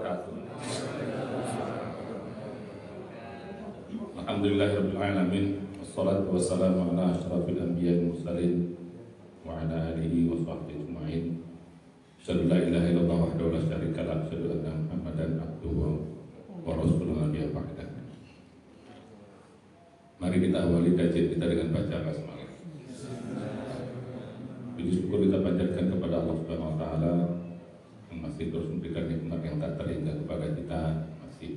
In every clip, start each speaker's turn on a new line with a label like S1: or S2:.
S1: wabarakatuh. Alhamdulillahirabbil alamin. Wassalatu wassalamu ala asyrafil anbiya'i wal mursalin wa ala alihi wa sahbihi ajma'in. Asyhadu la ilaha illallah wahdahu la syarika lah, asyhadu anna Muhammadan abduhu wa rasuluhu nabiyya ba'da. Mari kita awali kajian kita dengan baca basmalah. Puji syukur kita panjatkan kepada Allah Subhanahu wa taala yang masih terus memberikan nikmat yang tak terhingga kepada kita, masih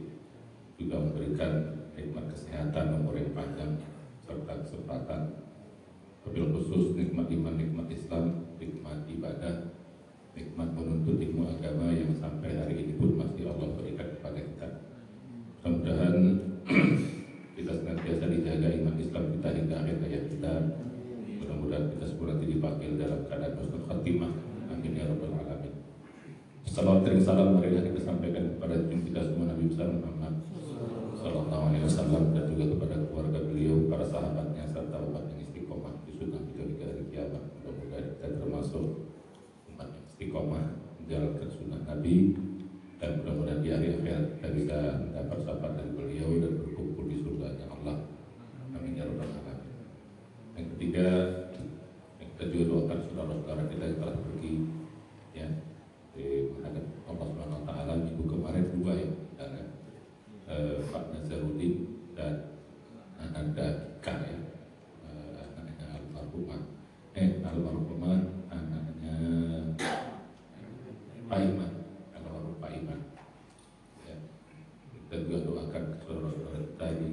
S1: juga memberikan nikmat kesehatan, umur yang panjang serta kesempatan. Wabil khusus nikmat iman, nikmat Islam, nikmat ibadah, nikmat menuntut ilmu agama yang sampai hari ini pun masih Allah berikan kepada kita. Mudah-mudahan kita senantiasa dijaga iman Islam kita hingga akhir hayat kita. Mudah-mudahan kita semua nanti dipanggil dalam keadaan husnul khatimah. Amin ya rabbal alamin. Salawat dan salam marilah kita sampaikan kepada kita semua Nabi besar Muhammad sallallahu alaihi wasallam dan juga kepada keluarga beliau, para sahabatnya serta umat yang istiqomah di sunnah beliau hingga hari kiamat. Mudah-mudahan kita termasuk umat yang istiqomah menjalankan sunnah Nabi, dan mudah-mudahan di hari akhirat kita bisa mendapat syafaat dari beliau dan berkumpul di surganya Allah. Amin ya rabbal alamin. Yang ketiga, yang kita juga doakan saudara-saudara kita yang telah pergi ya di menghadap Allah Subhanahu wa taala. Minggu kemarin dua ya, Pak Nazarudin dan Ananda Ika ya, anaknya almarhumah anaknya Pak Iman, almarhum Pak Iman ya. Kita juga doakan saudara-saudara kita di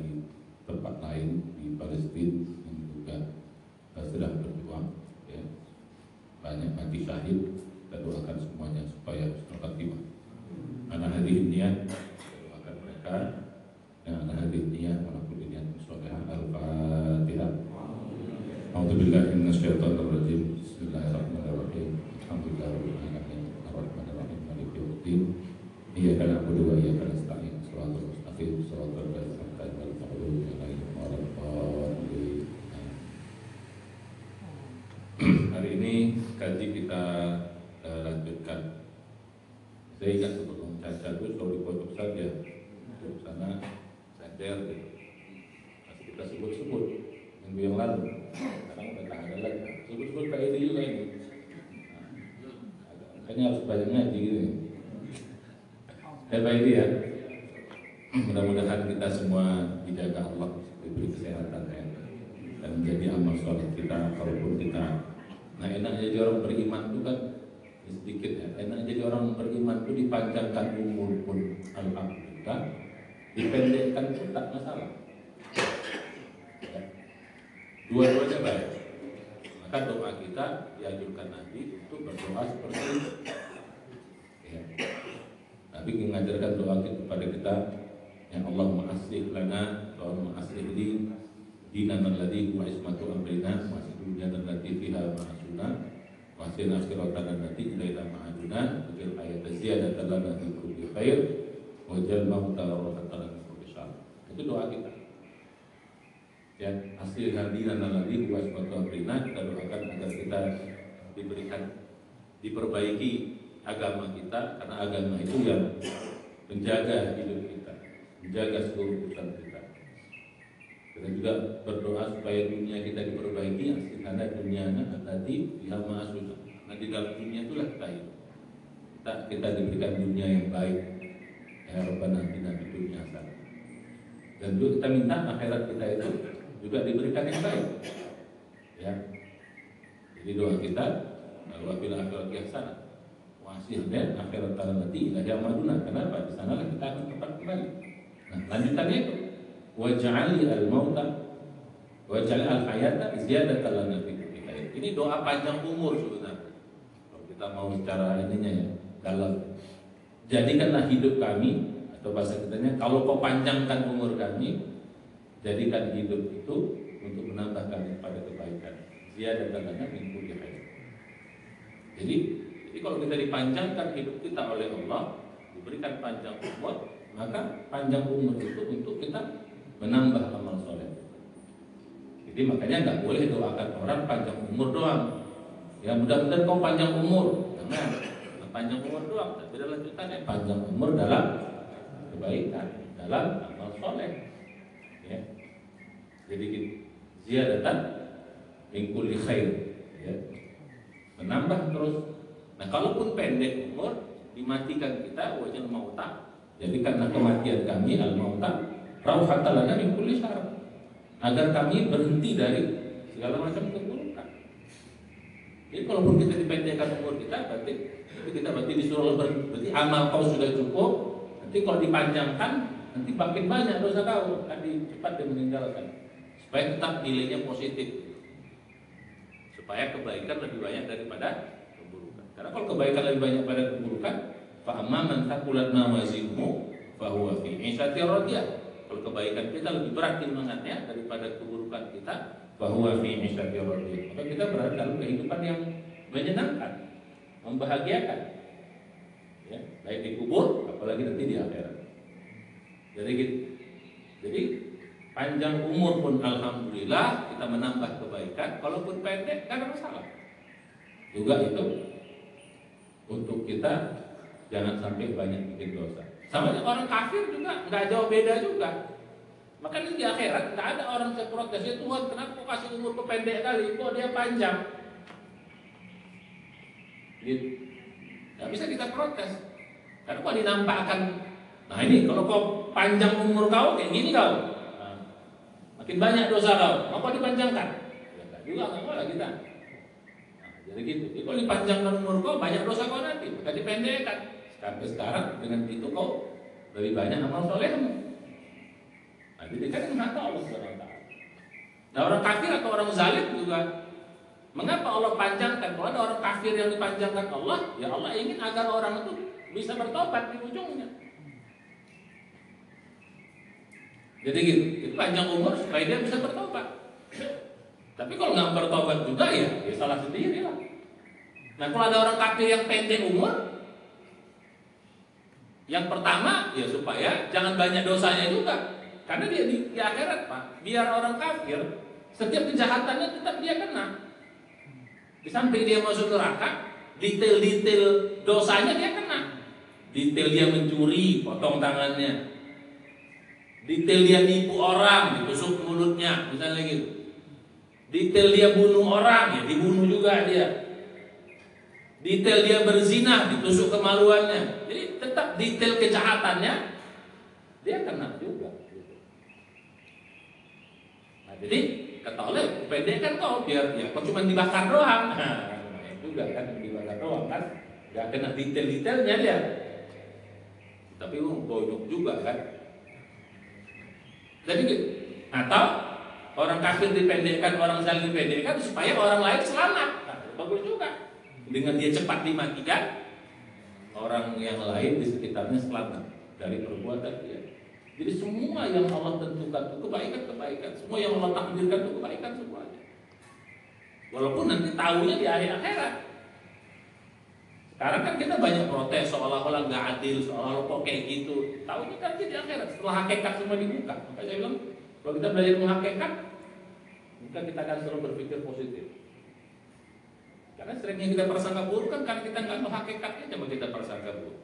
S1: tempat lain di Palestina yang juga sedang berjuang ya, banyak mati syahid. Kita doakan semuanya supaya husnul khatimah. Anak hadirin niat, kita doakan mereka dan anak hadirin niat walaupun niat musholihah. Al-Fatihah. A'udzubillahi minasyaitonir rajim. Bismillahirrahmanirrahim. Alhamdulillahirabbil alamin. Arrahmanirrahim. Maliki yaumiddin. Iyyaka na'budu wa iyyaka nasta'in. Shiratal mustaqim. Shiratal ladzina an'amta 'alaihim ghairil maghdubi 'alaihim. Hari ini kaji kita lanjutkan. Saya ingat sebelum caca itu selalu di pojok saja, di sana sadar gitu. Masih kita sebut-sebut minggu yang lalu. Sekarang udah tak ada lagi. Sebut-sebut Pak Edi juga ini. Makanya harus banyak ngaji gitu. Pak Edi ya. Mudah-mudahan kita semua dijaga Allah, diberi kesehatan ya, dan menjadi amal soleh kita. Kalaupun kita, nah enak jadi orang beriman itu kan sedikit ya. Enak jadi orang beriman itu dipanjangkan umur pun alhamdulillah, dipendekkan pun tak masalah ya. Dua-duanya baik. Maka doa kita dianjurkan Nabi untuk berdoa seperti itu ya. Nabi mengajarkan doa kepada kita, ya Allahumma aslih lana, Allahumma aslih li dinana alladzi huwa ismatu amrina wa dunyana allati fiha ma'asuna wasir akhiratan allati ilaiha ma'aduna wajal ayat ziyadatan lana fi kulli khair wajal mauta rahatan min kulli syarr. Itu doa kita ya. Aslih dinana alladzi huwa ismatu amrina, kita doakan agar kita diberikan, diperbaiki agama kita, karena agama itu yang menjaga hidup kita, menjaga seluruh urusan kita. Kita juga berdoa supaya dunia kita diperbaiki, karena dunia nanti biha ma'asuna. Nah di dalam dunia itulah kita hidup. Kita diberikan dunia yang baik. Ya Rabbana atina fid dunya hasanah. Dan juga kita minta akhirat kita itu juga diberikan yang baik. Ya. Jadi doa kita, wa fil akhirati hasanah. Wasihnya akhirat allati ilaiha ma'aduna. Kenapa? Di sanalah kita akan tempat kembali. Nah, lanjutannya itu waj'alni al-mauta waj'al al-hayata ziyadatan lana fi kulli khair. Ini doa panjang umur sebenarnya. Kalau kita mau secara ininya ya, dalam jadikanlah hidup kami, atau bahasa kitanya, kalau kau panjangkan umur kami, jadikan hidup itu untuk menambah kami pada kebaikan. Ziyadatan lana fi kulli khair. Jadi kalau kita dipanjangkan hidup kita oleh Allah, diberikan panjang umur, maka panjang umur itu untuk kita menambah amal soleh. Jadi makanya nggak boleh doakan orang panjang umur doang. Ya mudah-mudahan kau panjang umur. Jangan. panjang umur doang, tapi ada lanjutannya, panjang umur dalam kebaikan, dalam amal soleh. Ya. Jadi gitu. Ziyadatan min kulli khair. Ya. Menambah terus. Nah, kalaupun pendek umur, dimatikan kita wajal mauta. Jadi karena kematian kami al-mauta rauhatan lana min kulli syarr. Agar kami berhenti dari segala macam keburukan. Jadi kalaupun kita dipendekkan umur kita, berarti disuruh berarti amal kau sudah cukup. Nanti kalau dipanjangkan, nanti makin banyak dosa kau, nanti cepat dia meninggalkan. Supaya tetap nilainya positif. Supaya kebaikan lebih banyak daripada keburukan. Karena kalau kebaikan lebih banyak pada keburukan, fa amma man thaqulat mawazinuhu fa huwa fi 'ishatin radiyah. Kalau kebaikan kita lebih berat timbangannya daripada keburukan kita, fa huwa fi 'ishatin radiyah. Maka kita berada dalam kehidupan yang menyenangkan, membahagiakan. Ya, baik di kubur apalagi nanti di akhirat. Jadi gitu. Jadi panjang umur pun alhamdulillah kita menambah kebaikan, kalaupun pendek enggak ada masalah. Juga itu untuk kita jangan sampai banyak bikin dosa. Sama orang kafir juga nggak jauh beda juga. Makanya di akhirat nggak ada orang yang protes, ya Tuhan kenapa kau kasih umur pendek kali, kok dia panjang? Gitu. Nggak bisa kita protes. Karena kok dinampakkan, nah ini kalau kau panjang umur kau kayak gini kau, nah, makin banyak dosa kau, mau kau dipanjangkan? Ya nggak juga, nggak boleh kita. Nah, jadi gitu. Jadi kalau dipanjangkan umur kau banyak dosa kau nanti, maka dipendekkan. Sampai sekarang dengan itu kau lebih banyak amal solehmu. Nah, jadi kan yang tahu Allah SWT. Nah, orang kafir atau orang zalim juga, mengapa Allah panjangkan? Kalau ada orang kafir yang dipanjangkan Allah, ya Allah ingin agar orang itu bisa bertobat di ujungnya. Jadi gitu, itu panjang umur supaya dia bisa bertobat. Tapi kalau nggak bertobat juga ya salah sendiri lah. Nah, kalau ada orang kafir yang pendek umur, yang pertama ya supaya jangan banyak dosanya juga, karena dia di akhirat Pak, biar orang kafir setiap kejahatannya tetap dia kena. Di samping dia masuk neraka, detail-detail dosanya dia kena. Detail dia mencuri, potong tangannya. Detail dia nipu orang, ditusuk mulutnya, misalnya gitu. Detail dia bunuh orang, ya dibunuh juga dia. Detail dia berzina, ditusuk kemaluannya. Jadi tetap detail kejahatannya dia kena juga. Nah, jadi kata oleh pendek kan kau biar ya kau cuma dibakar doang. Nah, juga kan dibakar doang kan, nggak kena detail-detailnya dia. Tapi bonyok juga kan. Jadi atau orang kafir dipendekkan, orang zalim dipendekkan supaya orang lain selamat. Nah, bagus juga. Dengan dia cepat dimatikan, orang yang lain di sekitarnya selamat dari perbuatan dia. Jadi semua yang Allah tentukan itu kebaikan-kebaikan, semua yang Allah takdirkan itu kebaikan semuanya. Walaupun nanti tahunya di akhir akhirat. Sekarang kan kita banyak protes seolah-olah nggak adil, seolah-olah kok kayak gitu. Tahunya kan di akhirat setelah hakikat semua dibuka. Maka saya bilang kalau kita belajar menghakikat, maka kita akan selalu berpikir positif. Karena seringnya kita prasangka buruk kan karena kita nggak tahu hakikatnya, coba kita prasangka buruk.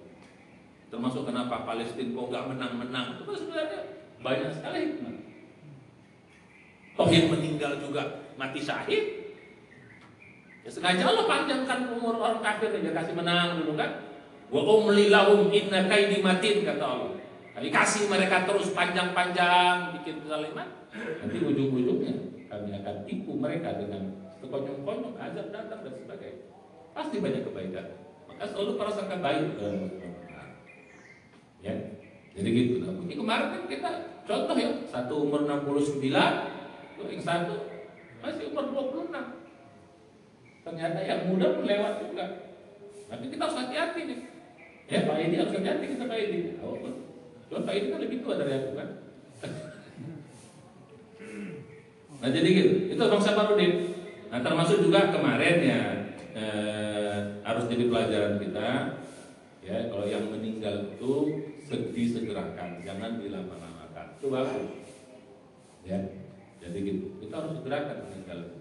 S1: Termasuk kenapa Palestina kok nggak menang-menang, itu kan sebenarnya banyak sekali hikmah. Toh yang meninggal juga mati syahid, ya sengaja Allah panjangkan umur orang kafir, dia kasih menang dulu kan. Wa umli lahum inna kaidi matin, kata Allah. Kami kasih mereka terus panjang-panjang bikin kezaliman, nanti ujung-ujungnya kami akan tipu mereka dengan sekonyong-konyong, azab datang dan sebagainya. Pasti banyak kebaikan. Maka selalu prasangka baik. Ya, jadi gitu. Nah, ini kemarin kan kita contoh ya, satu umur 69, yang satu masih umur 26. Ternyata yang muda pun lewat juga. Tapi kita harus hati-hati nih. Ya, Pak Edi harus hati-hati kita Pak Edi. Oh, cuma Pak Edi kan lebih tua dari aku kan. Nah jadi gitu. Itu Bang Saparudin. Nah termasuk juga kemarin ya harus jadi pelajaran kita. Ya, kalau yang meninggal itu disegerakan, jangan dilama-lamakan. Itu bagus. Ya, jadi gitu. Kita harus segerakan meninggal.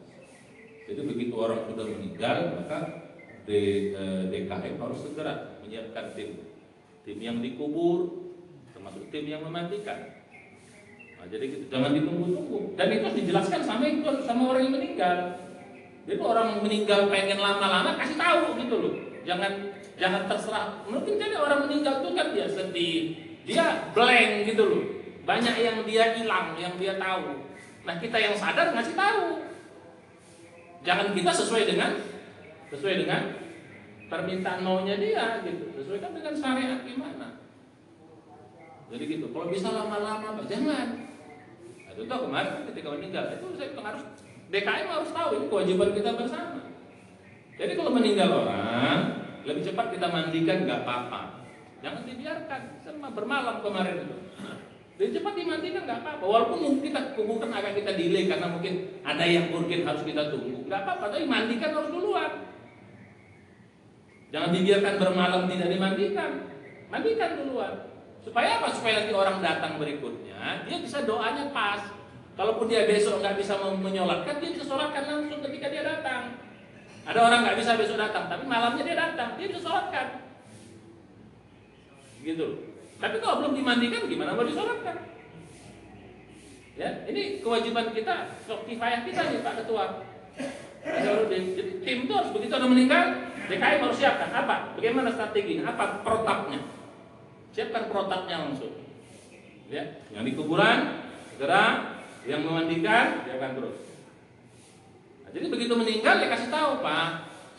S1: Jadi begitu orang sudah meninggal, maka DKM harus segera menyiapkan tim yang dikubur, termasuk tim yang memandikan. Nah, jadi gitu, jangan ditunggu-tunggu. Dan itu dijelaskan sama orang yang meninggal. Jadi orang meninggal pengen lama-lama, kasih tahu gitu loh. Jangan terserah. Mungkin jadi orang meninggal itu kan dia sedih, dia blank gitu loh. Banyak yang dia hilang, yang dia tahu. Nah, kita yang sadar ngasih tahu. Jangan kita sesuai dengan permintaan maunya dia gitu. Sesuaikan dengan syariat gimana. Jadi gitu. Kalau bisa lama-lama, jangan. Nah, itu kemarin ketika meninggal itu saya harus DKM harus tahu, ini kewajiban kita bersama. Jadi kalau meninggal orang, lebih cepat kita mandikan nggak apa-apa. Jangan dibiarkan. Sama bermalam kemarin itu. Lebih cepat dimandikan nggak apa-apa. Walaupun mungkin kita kuburkan agak kita delay karena mungkin ada yang urgen harus kita tunggu. Nggak apa-apa, tapi mandikan harus duluan. Jangan dibiarkan bermalam tidak dimandikan. Mandikan duluan. Supaya apa? Supaya nanti orang datang berikutnya, dia bisa doanya pas. Kalaupun dia besok nggak bisa menyolatkan, dia bisa sholatkan langsung ketika dia datang. Ada orang nggak bisa besok datang, tapi malamnya dia datang, dia bisa sholatkan. Gitu. Tapi kalau belum dimandikan, gimana mau disolatkan? Ya, ini kewajiban kita, kifayah kita nih Pak Ketua. Jadi tim itu harus begitu ada meninggal, DKM harus siapkan apa? Bagaimana strateginya? Apa protapnya? Siapkan protapnya langsung. Ya, yang di kuburan segera, yang memandikan siapkan terus. Nah, jadi begitu meninggal ya kasih tahu Pak.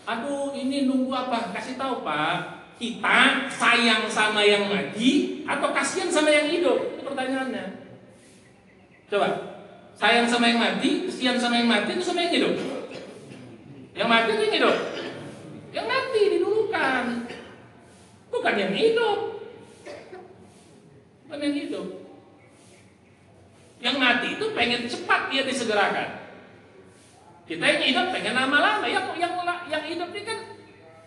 S1: Aduh ini nunggu apa? Kasih tahu Pak. Kita sayang sama yang mati atau kasihan sama yang hidup? Itu pertanyaannya. Coba, sayang sama yang mati, kasihan sama yang mati itu sama yang hidup? Yang mati itu yang hidup? Yang mati didulukan, bukan yang hidup. Bukan yang hidup. Yang mati itu pengen cepat dia disegerakan. Kita yang hidup pengen lama-lama. Yang hidup ini kan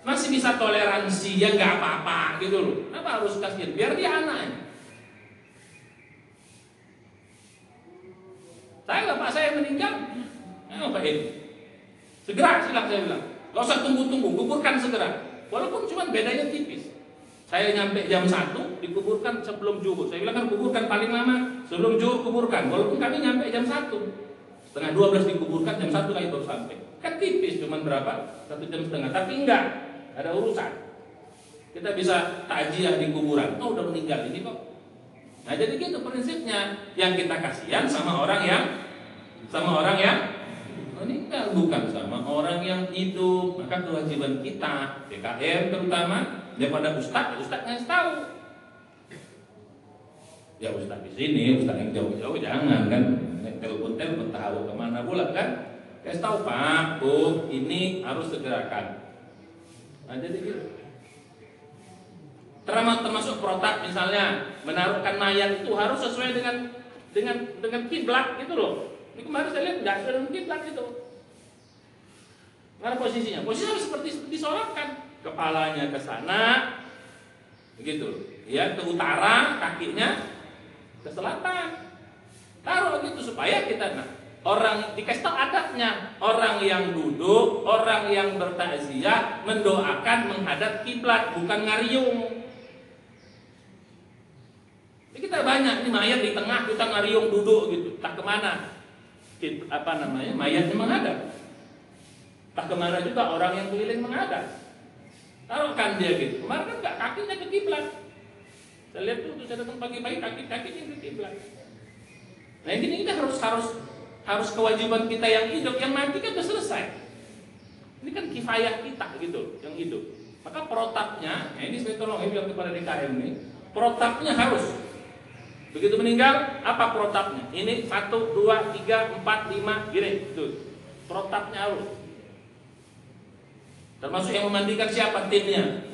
S1: masih bisa toleransi, ya nggak apa-apa gitu loh. Kenapa harus kasihan? Biar dia anaknya. Bapak saya meninggal, Pak ini segera silang saya bilang, nggak usah tunggu-tunggu, kuburkan segera. Walaupun cuma bedanya tipis. Saya nyampe jam 1 dikuburkan sebelum zuhur. Saya bilang kan kuburkan paling lama sebelum zuhur kuburkan. Walaupun kami nyampe jam 1, setengah 12 dikuburkan, jam 1 kami baru sampai. Kan tipis, cuma berapa? 1 jam setengah. Tapi enggak. Ada urusan. Kita bisa takziah di kuburan. Oh, udah meninggal ini kok. Nah, jadi gitu prinsipnya. Yang kita kasihan sama orang yang meninggal, bukan sama orang yang hidup. Maka kewajiban kita, DKM terutama, daripada ustaz ngasih tahu. Ya ustaz di sini, ustaz yang jauh-jauh jangan kan. Telepon tahu kemana pula kan. Kasih tahu Pak, Bu, ini harus segerakan. Nah, jadi gitu. Termasuk protap misalnya, menaruhkan mayat itu harus sesuai dengan kiblat gitu loh. Ini kemarin saya lihat nggak sesuai dengan kiblat itu. Mana posisinya? Posisinya harus seperti disolatkan. Kepalanya ke sana, begitu. Ya, ke utara, kakinya ke selatan. Taruh gitu supaya kita orang dikasih tahu adabnya, orang yang duduk, orang yang bertakziah mendoakan menghadap kiblat, bukan ngariung. Ini kita banyak nih mayat di tengah kita ngariung duduk gitu, tak kemana? Mayatnya menghadap. Tak kemana juga orang yang keliling menghadap. Taruhkan dia gitu. Kemarin kan enggak, kakinya ke kiblat. Saya lihat tuh saya datang pagi-pagi kakinya ke kiblat. Nah ini kita harus kewajiban kita yang hidup, yang mati kan sudah selesai. Ini kan kifayah kita gitu, yang hidup. Maka protapnya, ini saya tolong bilang kepada DKM ini, protapnya harus. Begitu meninggal, apa protapnya? Ini 1, 2, 3, 4, 5, gini, tuh. Protapnya harus. Termasuk yang memandikan siapa? Timnya.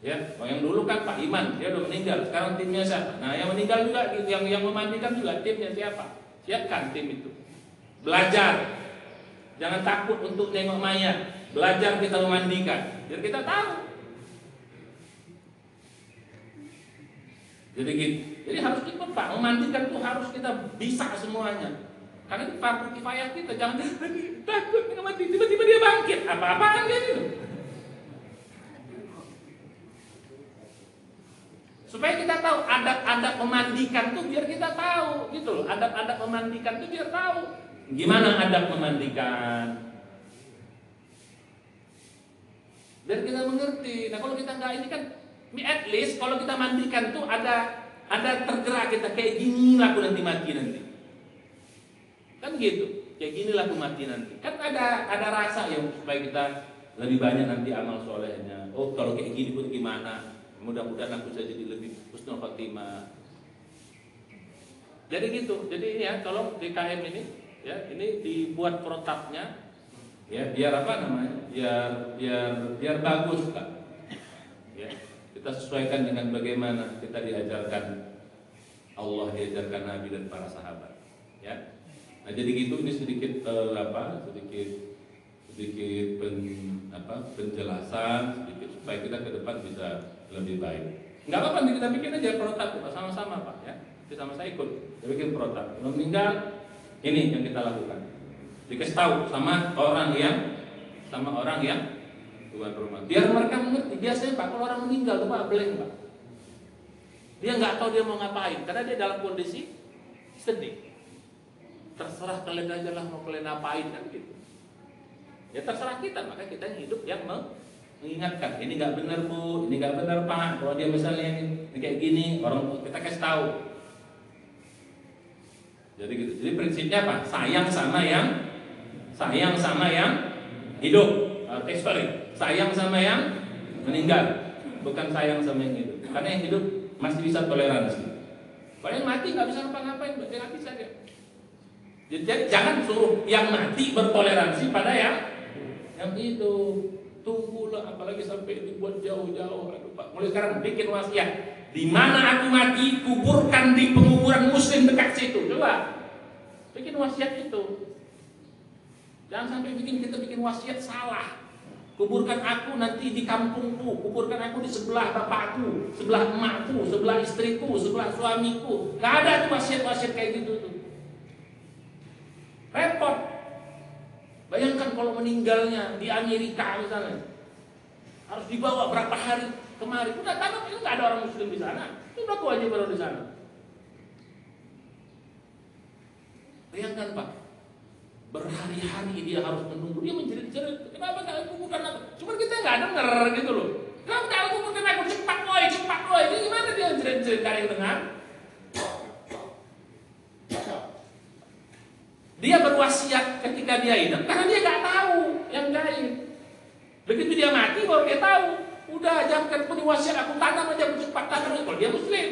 S1: Ya, yang dulu kan Pak Iman, dia udah meninggal. Sekarang timnya siapa? Nah, yang meninggal juga, yang memandikan juga timnya siapa? Siapkan tim itu. Belajar. Jangan takut untuk nengok mayat. Belajar kita memandikan. Biar kita tahu. Jadi gitu. Jadi harus ikut Pak. Memandikan itu harus kita bisa semuanya. Karena itu fardu kifayah kita. Jangan takut nggak mati, tiba-tiba dia bangkit. Apa-apaan dia itu? Supaya kita tahu adab-adab memandikan tuh biar kita tahu gitu loh. Adab-adab memandikan tuh biar tahu. Gimana adab memandikan? Biar kita mengerti. Nah kalau kita nggak ini kan, at least kalau kita mandikan tuh ada tergerak kita kayak gini lah aku nanti mati nanti. Kan gitu. Kayak gini lah aku mati nanti. Kan ada rasa yang supaya kita lebih banyak nanti amal solehnya. Oh kalau kayak gini pun gimana? Mudah-mudahan aku bisa jadi lebih husnul khotimah. Jadi gitu. Jadi ya tolong DKM ini ya ini dibuat protapnya ya biar apa namanya? Biar bagus Kak. Ya, kita sesuaikan dengan bagaimana kita diajarkan Allah, diajarkan Nabi dan para sahabat. Ya. Nah, jadi gitu ini sedikit penjelasan sedikit supaya kita ke depan bisa lebih baik. Enggak apa-apa nanti kita bikin aja protap Pak, sama-sama Pak ya. Kita sama saya ikut. Kita bikin protap. Kalau meninggal ini yang kita lakukan. Dikasih tahu sama orang yang tuan rumah. Biar mereka mengerti. Biasanya Pak kalau orang meninggal tuh Pak blank Pak. Dia nggak tahu dia mau ngapain karena dia dalam kondisi sedih. Terserah kalian aja lah mau kalian ngapain kan gitu. Ya terserah kita, maka kita hidup yang mengingatkan. Ini nggak benar Bu, ini nggak benar Pak. Kalau dia misalnya ini kayak gini, orang kita kasih tahu. Jadi gitu. Jadi prinsipnya apa? Sayang sama yang hidup. Sayang sama yang meninggal, bukan sayang sama yang hidup. Karena yang hidup masih bisa toleransi. Kalau yang mati nggak bisa ngapa-ngapain, berarti nggak bisa dia. Jadi jangan suruh yang mati bertoleransi pada yang hidup. Tunggulah, apalagi sampai dibuat jauh-jauh. Aduh Pak, mulai sekarang bikin wasiat. Di mana aku mati, kuburkan di penguburan Muslim dekat situ. Coba bikin wasiat itu. Jangan sampai kita bikin wasiat salah. Kuburkan aku nanti di kampungku, kuburkan aku di sebelah bapakku, sebelah emakku, sebelah istriku, sebelah suamiku. Gak ada tuh wasiat-wasiat kayak gitu tuh. Repot. Bayangkan kalau meninggalnya di Amerika misalnya, harus dibawa berapa hari kemari. Udah tahu itu nggak ada orang Muslim di sana. Itu udah tua aja baru di sana. Bayangkan Pak, berhari-hari dia harus menunggu. Dia menjerit-jerit. Kenapa nggak kuburkan aku? Cuma kita nggak denger gitu loh. Kenapa nggak kuburkan aku? Cepat boy. Ini gimana dia jerit-jerit dari yang dengar? Dia berwasiat ketika dia hidup karena dia nggak tahu yang gaib. Begitu dia mati baru dia tahu. Udah jamkan pun wasiat aku tanam aja cepat tanam. Kalau dia Muslim.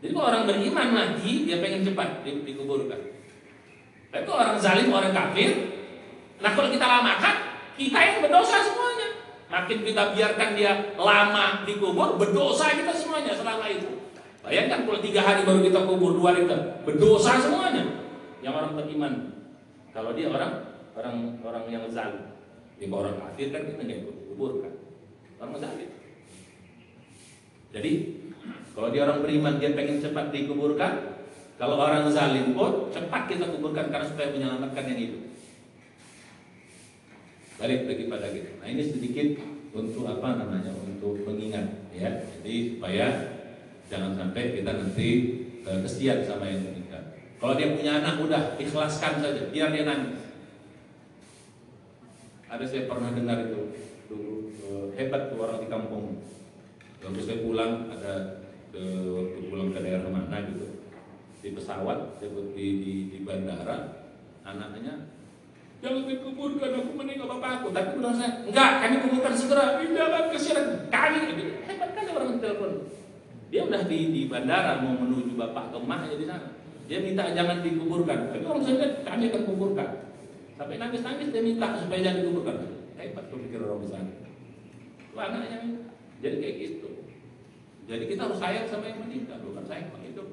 S1: Jadi kalau orang beriman mati dia pengen cepat dikuburkan. Tapi kalau orang zalim, orang kafir, nah kalau kita lamakan kita yang berdosa semuanya. Makin kita biarkan dia lama dikubur, berdosa kita semuanya selama itu. Bayangkan kalau 3 hari baru kita kubur, 2 hari kita berdosa semuanya. Yang orang beriman, kalau dia orang yang zalim, dia orang kafir kan kita nggak ikut kuburkan. Orang zalim. Jadi kalau dia orang beriman dia pengen cepat dikuburkan. Kalau orang zalim pun cepat kita kuburkan karena supaya menyelamatkan yang hidup. Balik lagi pada kita. Nah ini sedikit untuk untuk mengingat ya. Jadi supaya jangan sampai kita nanti kesian sama yang meninggal. Kalau dia punya anak udah ikhlaskan saja, biar dia nangis. Ada saya pernah dengar itu dulu hebat tuh orang di kampung. Waktu saya pulang pulang ke daerah mana gitu. Di pesawat, di bandara, anaknya jangan dikuburkan, aku meninggal bapakku. Tapi bilang saya, enggak, kami kuburkan segera. Jangan kesian kami. Hebat kan orang telepon. Dia udah di bandara mau menuju bapak ke emaknya di sana. Dia minta jangan dikuburkan. Tapi orang saya bilang, kami akan kuburkan. Sampai nangis-nangis dia minta supaya jangan dikuburkan. Hebat tuh pikir orang di sana. Itu anaknya. Jadi kayak gitu. Jadi kita harus sayang sama yang meninggal, bukan sayang sama hidup.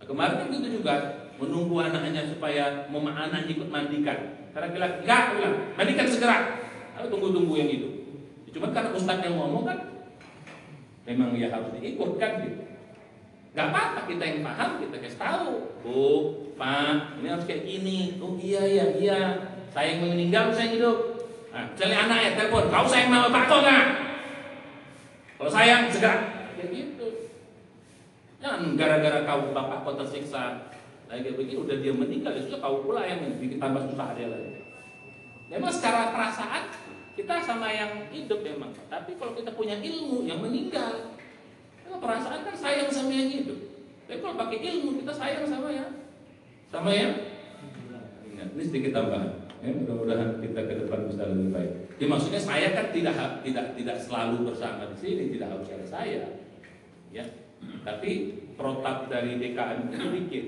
S1: Nah, kemarin kan gitu juga menunggu anaknya supaya anak ikut mandikan. Karena bilang, enggak, mandikan segera. Lalu tunggu yang hidup. Cuma karena ustaz yang ngomong kan, memang ya harus diikut kan gitu. Nggak apa-apa kita yang paham, kita kasih tahu, Bu, Pak, ini harus kayak gini. Oh iya, saya yang meninggal, saya yang hidup. Nah, misalnya anak ya telepon, kau sayang sama Pak kok nggak? Kalau sayang segera, kayak gitu. Jangan gara-gara kau bapak kau tersiksa, kayak begini udah dia meninggal, ya sudah kau pula yang bikin tambah susah dia lagi. Memang secara perasaan kita sama yang hidup memang, tapi kalau kita punya ilmu yang meninggal, perasaan kan sayang sama yang hidup. Tapi kalau pakai ilmu kita sayang sama yang ini sedikit tambahan. Ya, mudah-mudahan kita ke depan bisa lebih baik. Ya, maksudnya saya kan tidak selalu bersama di sini, tidak harus ada saya. Ya. Tapi protap dari DKM itu dikit.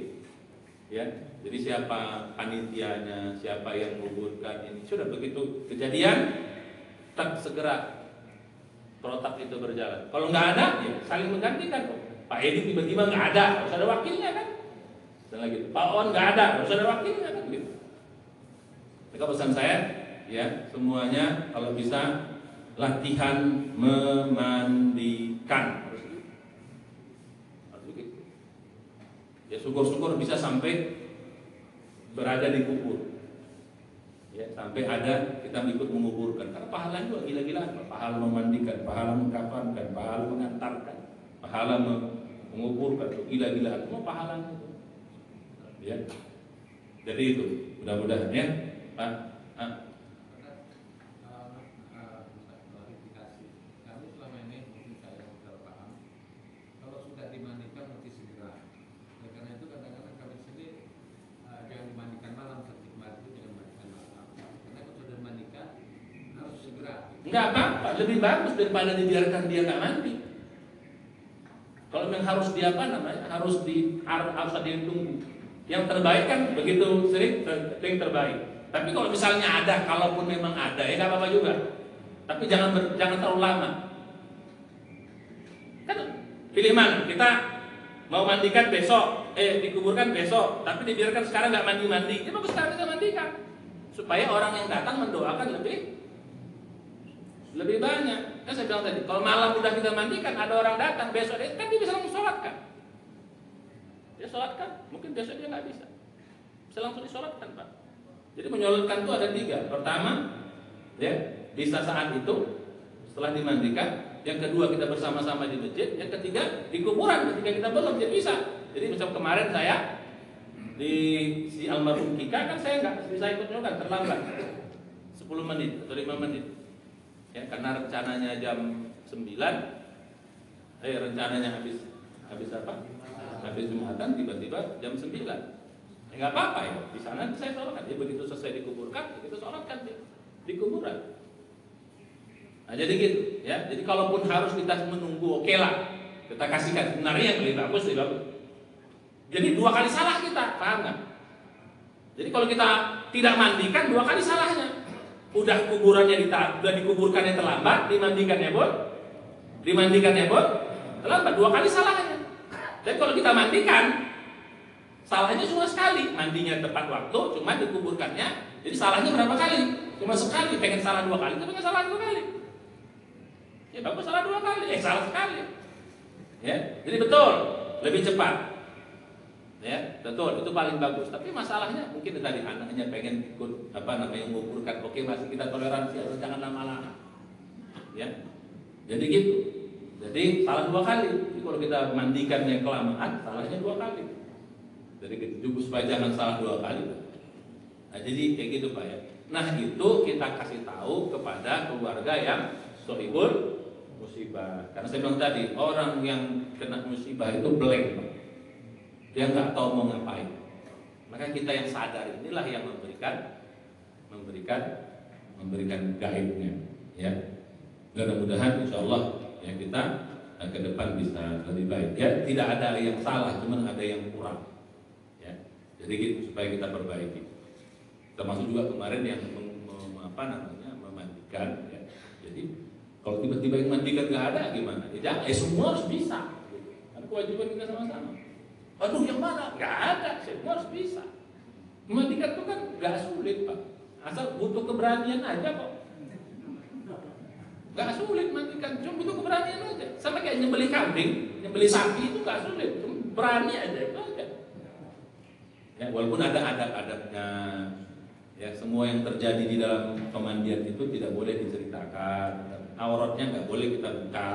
S1: Ya. Jadi siapa panitianya, siapa yang menguburkan ini sudah begitu kejadian, tak segera protap itu berjalan. Kalau nggak ada, ya saling menggantikan. Pak Edi tiba-tiba nggak ada, harus ada wakilnya kan. Dan lagi, Pak On nggak ada, harus ada wakilnya kan. Gitu. Maka pesan saya, ya semuanya kalau bisa latihan memandikan. Harus begitu. Ya syukur-syukur bisa sampai berada di kubur. Ya, sampai ada kita ikut menguburkan. Karena pahala juga gila-gilaan, pahala memandikan, pahala mengkafankan, pahala mengantarkan, pahala menguburkan, gila-gilaan, semua pahala itu. Ya. Jadi itu, mudah-mudahan ya, Pak.
S2: Klarifikasi. Kami selama ini mungkin saya sudah paham. Kalau sudah dimandikan mesti segera. Oleh karena itu kadang-kadang kami sendiri jangan dimandikan malam, seperti kemarin itu jangan dimandikan malam. Karena kalau sudah dimandikan harus segera.
S1: Enggak apa-apa, lebih bagus daripada dibiarkan dia nggak mandi. Kalau memang harus dia apa namanya, harus ada yang tunggu. Yang terbaik kan begitu sering terbaik. Tapi kalau misalnya ada, kalaupun memang ada, ya nggak apa-apa juga. Tapi jangan terlalu lama. Kan pilih mana? Kita mau mandikan besok, dikuburkan besok, tapi dibiarkan sekarang nggak mandi-mandi. Ya bagus sekarang kita mandikan, supaya orang yang datang mendoakan lebih banyak. Kan saya bilang tadi, kalau malam udah kita mandikan, ada orang datang besok, kan dia bisa langsung sholatkan. Dia sholatkan, mungkin besok dia nggak bisa langsung disolatkan, Pak. Jadi menyolatkan itu ada 3. Pertama, ya bisa saat itu setelah dimandikan. Yang kedua kita bersama-sama di masjid. Yang ketiga di kuburan ketika kita belum jadi bisa. Jadi misal kemarin saya di si almarhum Kika kan saya nggak bisa ikut nyolat, terlambat 10 menit atau 5 menit. Ya karena rencananya jam 9, rencananya habis apa? Habis Jumatan tiba-tiba jam 9. Ya nggak apa-apa ya, di sana saya sholatkan. Ya begitu selesai dikuburkan, kita sholatkan di kuburan. Nah jadi gitu, ya. Jadi kalaupun harus kita menunggu, oke lah, kita kasihkan. Sebenarnya yang lebih bagus. Jadi 2 kali salah kita, paham nggak? Jadi kalau kita tidak mandikan 2 kali salahnya. Udah kuburannya udah dikuburkannya terlambat, dimandikannya terlambat 2 kali salahnya. Dan kalau kita mandikan, salahnya cuma sekali, mandinya tepat waktu, cuma dikuburkannya. Jadi salahnya berapa kali? Cuma sekali. Pengen salah 2 kali, pengen salah 2 kali. Ya bagus salah 2 kali, salah sekali. Ya, jadi betul, lebih cepat. Ya, betul, itu paling bagus. Tapi masalahnya mungkin tadi anaknya pengen ikut menguburkan. Oke, masih kita toleransi, jangan lama-lama. Ya, jadi gitu. Jadi salah 2 kali. Jadi kalau kita mandikannya kelamaan, salahnya 2 kali. Jadi gitu, supaya jangan salah 2 kali. Nah, jadi kayak gitu Pak ya. Nah itu kita kasih tahu kepada keluarga yang sohibul musibah. Karena saya bilang tadi, orang yang kena musibah itu blank Pak. Dia nggak tahu mau ngapain. Maka kita yang sadar inilah yang memberikan gaibnya. Ya, mudah-mudahan insya Allah ya kita ke depan bisa lebih baik. Ya, tidak ada yang salah, cuma ada yang kurang. Ya, jadi gitu supaya kita perbaiki. Termasuk juga kemarin yang memandikan. Ya. Jadi kalau tiba-tiba yang mandikan nggak ada gimana? Ya, semua harus bisa. Karena kewajiban kita sama-sama. Aduh yang mana? Nggak ada. Semua harus bisa. Memandikan itu kan nggak sulit Pak. Asal butuh keberanian aja kok. Gak sulit mandikan, cuma butuh keberanian aja. Sama kayak nyembelih kambing, nyembelih sapi itu gak sulit, cuma berani aja itu aja. Ya, walaupun ada adab-adabnya, ya semua yang terjadi di dalam pemandian itu tidak boleh diceritakan, auratnya nggak boleh kita buka,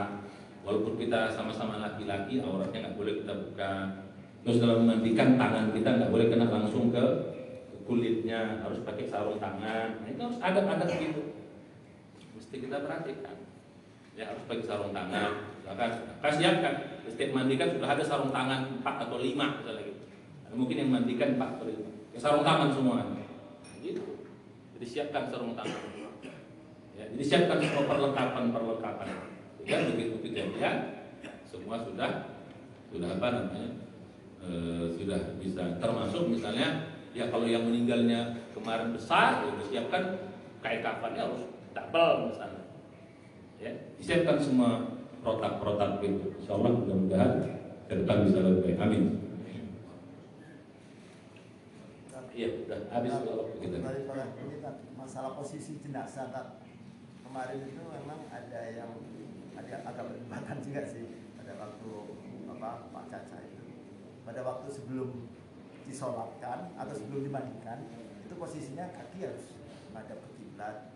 S1: walaupun kita sama-sama laki-laki, auratnya nggak boleh kita buka. Terus dalam memandikan tangan kita nggak boleh kena langsung ke kulitnya, harus pakai sarung tangan. Nah, itu harus adab-adab gitu, mesti kita perhatikan. Ya harus pakai sarung tangan. Misalkan, siapkan. Setiap mandikan sudah ada sarung tangan 4 atau 5 misalnya gitu. Ada mungkin yang mandikan 4 atau 5. Ya, sarung tangan semua. Gitu. Jadi siapkan sarung tangan. Ya, jadi siapkan semua perlengkapan. Dan begitu kejadian, semua sudah apa namanya? Sudah bisa, termasuk misalnya ya kalau yang meninggalnya kemarin besar, ya disiapkan kain kafannya harus double misalnya. Ya, disiapkan semua protap itu. Insyaallah mudah-mudahan ke depan bisa lebih baik. Amin. Iya, sudah habis waktu kita.
S3: Ini kan masalah posisi jenazah kan. Kemarin itu memang ada yang agak berdebatan juga sih pada waktu Pak Caca itu. Pada waktu sebelum disolatkan atau sebelum dimandikan itu posisinya kaki harus menghadap ke kiblat.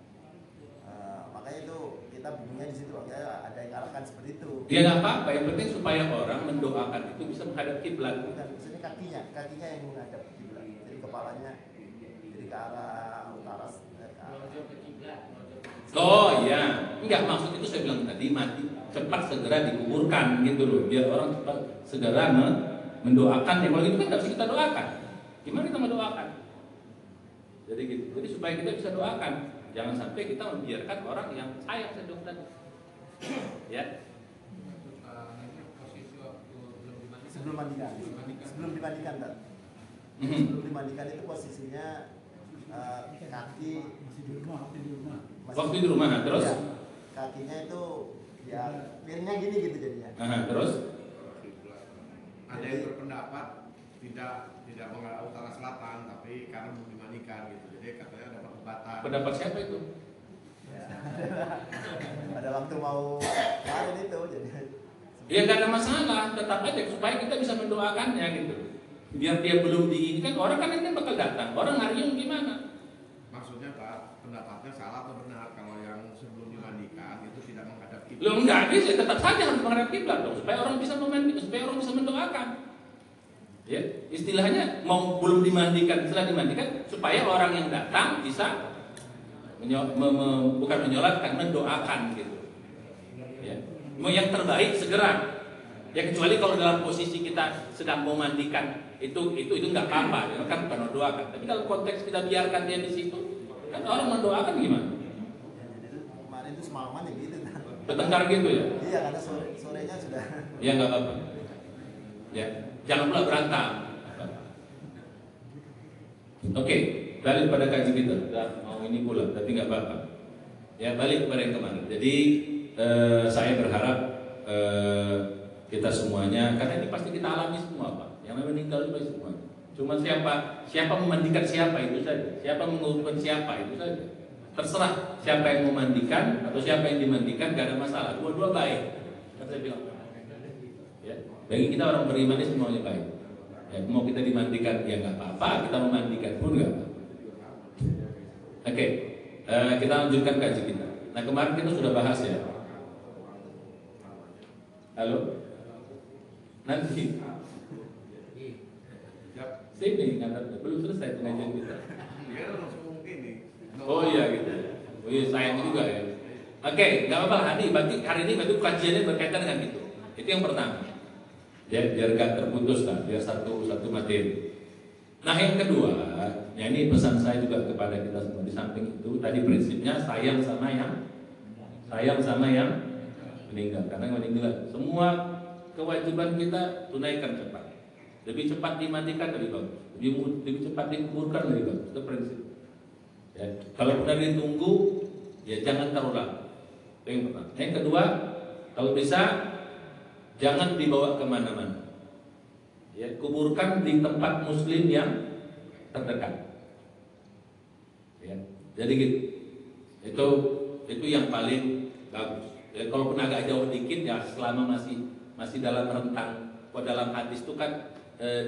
S3: Makanya itu kita bingungnya di situ, makanya ada yang arahkan seperti itu.
S1: Ya nggak apa-apa, yang penting supaya orang mendoakan itu bisa menghadap kiblat.
S3: Bukan, maksudnya kakinya yang menghadap kiblat. Jadi kepalanya jadi ke arah utara.
S1: Oh iya, enggak, maksud itu saya bilang tadi mati cepat segera dikuburkan gitu loh, biar orang cepat segera mendoakan. Ya kalau gitu kan harus kita doakan. Gimana kita mendoakan? Jadi gitu. Jadi supaya kita bisa doakan, jangan sampai kita membiarkan orang yang sayang sedang tadi. Ya.
S2: Posisi waktu
S3: Sebelum dimandikan kan?
S1: Mhm.
S3: Sebelum dimandikan itu posisinya kaki
S4: Masih di rumah.
S1: Waktu di rumah, terus?
S3: Ya, kakinya itu ya miringnya gini gitu jadinya.
S1: Terus?
S2: Ada yang berpendapat tidak mengarah utara selatan, tapi karena belum dimandikan gitu. Jadi katanya ada perdebatan.
S1: Pendapat siapa itu?
S3: Ya. Pada waktu mau kemarin itu jadi.
S1: Ya nggak ada masalah, tetap aja supaya kita bisa mendoakannya gitu. Biar dia belum diinginkan, orang kan ini bakal datang. Orang ngariung gimana?
S2: Maksudnya Pak, pendapatnya salah atau benar kalau yang sebelum dimandikan itu tidak menghadap kiblat?
S1: Loh enggak, dia tetap saja harus menghadap kiblat dong, supaya orang bisa supaya orang bisa mendoakan. Ya, istilahnya mau belum dimandikan, setelah dimandikan supaya orang yang datang bisa bukan menyolatkan, mendoakan gitu. Ya, mau yang terbaik segera. Ya kecuali kalau dalam posisi kita sedang memandikan itu nggak apa-apa, ya, kan bukan mendoakan. Tapi kalau konteks kita biarkan dia di situ, kan orang mendoakan gimana?
S3: Ya, jadi kemarin itu semalaman ya gitu kan.
S1: Bertengkar gitu ya?
S3: Iya karena sorenya sudah.
S1: Ya nggak apa-apa. Ya, jangan pula berantem. Oke, balik pada kaji kita. Sudah mau ini pula, tapi nggak apa-apa. Ya balik kepada yang kemarin. Jadi saya berharap kita semuanya, karena ini pasti kita alami semua Pak. Yang meninggal itu pasti semua. Cuma siapa memandikan siapa itu saja. Siapa menguruskan siapa itu saja. Terserah siapa yang memandikan atau siapa yang dimandikan, gak ada masalah. Dua-dua baik. Kan saya bilang. Ya, bagi kita orang beriman ini semuanya baik. Ya, mau kita dimandikan ya nggak apa-apa, kita memandikan pun nggak apa-apa. Oke, kita lanjutkan kaji kita. Nah kemarin kita sudah bahas ya. Halo, nanti sini nggak belum selesai pengajian kita.
S2: Dia langsung ini.
S1: Oh iya gitu. Oh iya sayang juga ya. Oke, nggak apa-apa. Hari ini kajiannya berkaitan dengan itu. Itu yang pertama. Ya, biar gak terputus lah, biar satu materi. Nah yang kedua, ya ini pesan saya juga kepada kita semua. Di samping itu tadi prinsipnya sayang sama yang meninggal. Karena yang meninggal semua kewajiban kita tunaikan cepat. Lebih cepat dimandikan lebih bagus. Lebih cepat dikuburkan lebih bagus. Itu prinsip. Ya, kalau benar ditunggu, ya jangan terlalu lama. Itu yang pertama. Yang kedua, kalau bisa jangan dibawa kemana-mana. Ya, kuburkan di tempat muslim yang terdekat. Ya, jadi gitu. Itu yang paling bagus. Ya, kalaupun agak jauh dikit ya selama masih dalam rentang kalau dalam hadis itu kan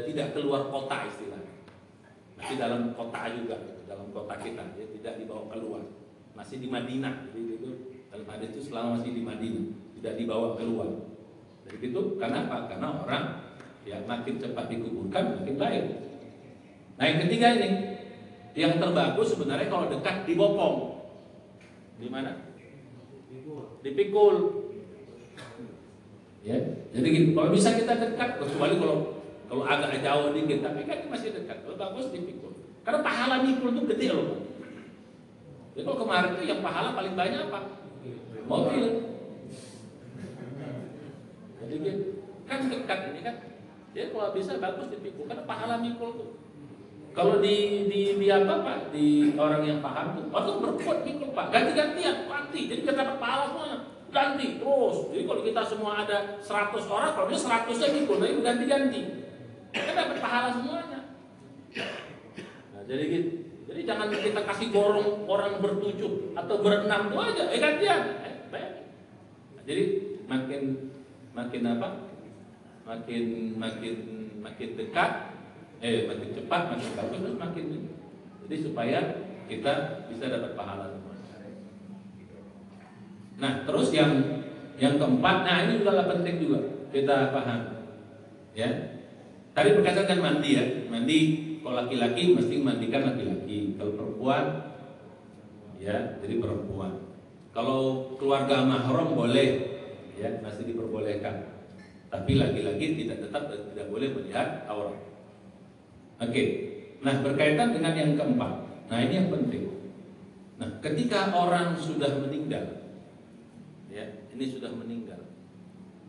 S1: tidak keluar kota istilahnya, masih dalam kota juga, dalam kota kita, ya, tidak dibawa keluar, masih di Madinah. Jadi itu dalam hadis itu selama masih di Madinah, tidak dibawa keluar. Jadi itu karena apa? Karena orang ya makin cepat dikuburkan makin baik. Nah yang ketiga ini, yang terbagus sebenarnya kalau dekat dibopong. Di mana? Dipikul. Ya, jadi gitu. Kalau bisa kita dekat, kecuali kalau agak jauh dikit, tapi kan masih dekat. Kalau bagus dipikul. Karena pahala mikul itu gede loh, Pak. Jadi kalau kemarin itu yang pahala paling banyak apa? Mobil. Jadi gitu. Kan dekat ini kan. Jadi kalau bisa bagus dipikul karena pahala mikul tuh. Kalau di apa Pak? Di orang yang paham tuh, orang berbuat mikul Pak, ganti-gantian, ganti. Jadi kita dapat pahala semuanya. Ganti terus. Jadi kalau kita semua ada 100 orang, kalau 100-nya mikul, tapi ganti-ganti. Kita dapat pahala semuanya. Nah, jadi gitu. Jadi jangan kita kasih borong orang bertujuh atau berenam itu aja, gantian. Baik. Nah, jadi makin apa? Makin dekat, makin cepat, makin bagus, terus makin. Jadi supaya kita bisa dapat pahala semua. Nah, terus yang keempat, nah ini juga penting juga kita paham. Ya. Tadi berkaitan dengan mandi ya. Mandi kalau laki-laki mesti mandikan laki-laki. Kalau perempuan ya, jadi perempuan. Kalau keluarga mahram boleh ya, masih diperbolehkan. Tapi laki-laki tidak boleh melihat aurat. Oke. Nah, berkaitan dengan yang keempat. Nah, ini yang penting. Nah, ketika orang sudah meninggal, ya, ini sudah meninggal.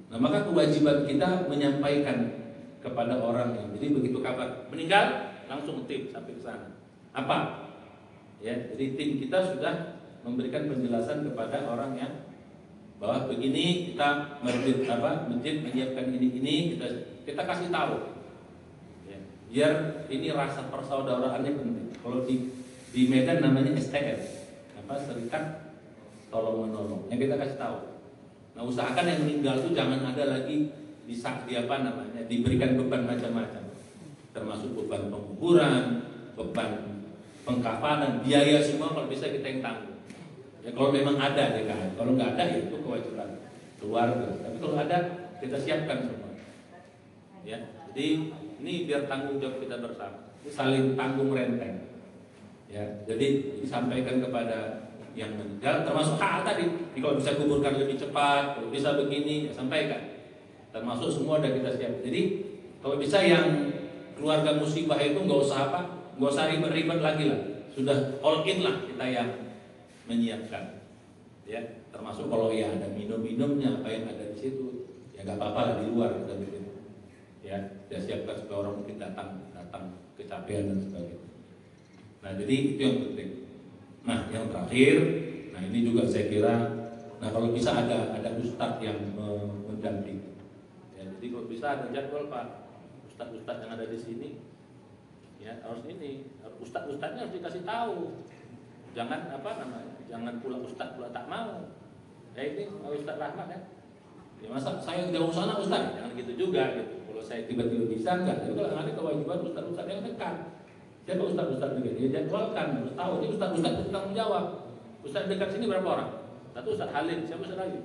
S1: Nah, maka kewajiban kita menyampaikan kepada orang yang, jadi begitu kabar meninggal, langsung tim sampai ke sana. Apa? Ya, jadi tim kita sudah memberikan penjelasan kepada orang yang bahwa begini kita masjid menyiapkan ini kita kasih tahu. Ya, biar ini rasa persaudaraannya penting. Kalau di Medan namanya STF, Serikat Tolong Menolong. Yang kita kasih tahu. Nah, usahakan yang meninggal itu jangan ada lagi diberikan beban macam-macam, termasuk beban penguburan, beban pengkafanan, biaya semua kalau bisa kita yang tanggung. Ya kalau memang ada ya kan, kalau nggak ada ya itu kewajiban keluarga. Tapi kalau ada kita siapkan semua. Ya, jadi ini biar tanggung jawab kita bersama, saling tanggung renteng. Ya, jadi disampaikan kepada yang meninggal, termasuk hal tadi. Jadi kalau bisa kuburkan lebih cepat, kalau bisa begini, ya sampaikan. Termasuk semua udah kita siap. Jadi kalau bisa yang keluarga musibah itu nggak usah ribet-ribet lagi lah. Sudah all in lah kita yang menyiapkan. Ya, termasuk kalau ya ada minum-minumnya apa yang ada di situ, ya nggak apa-apa lah di luar kita bikin. Ya, kita siapkan supaya orang mungkin datang kecapean dan sebagainya. Nah, jadi itu yang penting. Nah, yang terakhir, nah ini juga saya kira, nah kalau bisa ada ustadz yang mendampingi. Ya, jadi kalau bisa ada jadwal Pak, ustadz yang ada di sini, ya harus ustadz-ustadznya harus dikasih tahu. Jangan jangan pula ustadz pula tak mau. Ya ini Ustadz Rahmat kan. Ya masa saya jauh sana ustadz, jangan gitu juga gitu. Kalau saya tiba-tiba bisa enggak, jadi kalau ada kewajiban ustadz-ustadz yang dekat. Siapa ustadz-ustadz dekat? Dia jadwalkan, harus tahu. Ini ustadz-ustadz bertanggung jawab. Ustadz dekat sini berapa orang? Satu Ustadz Halim, siapa ustadz lagi?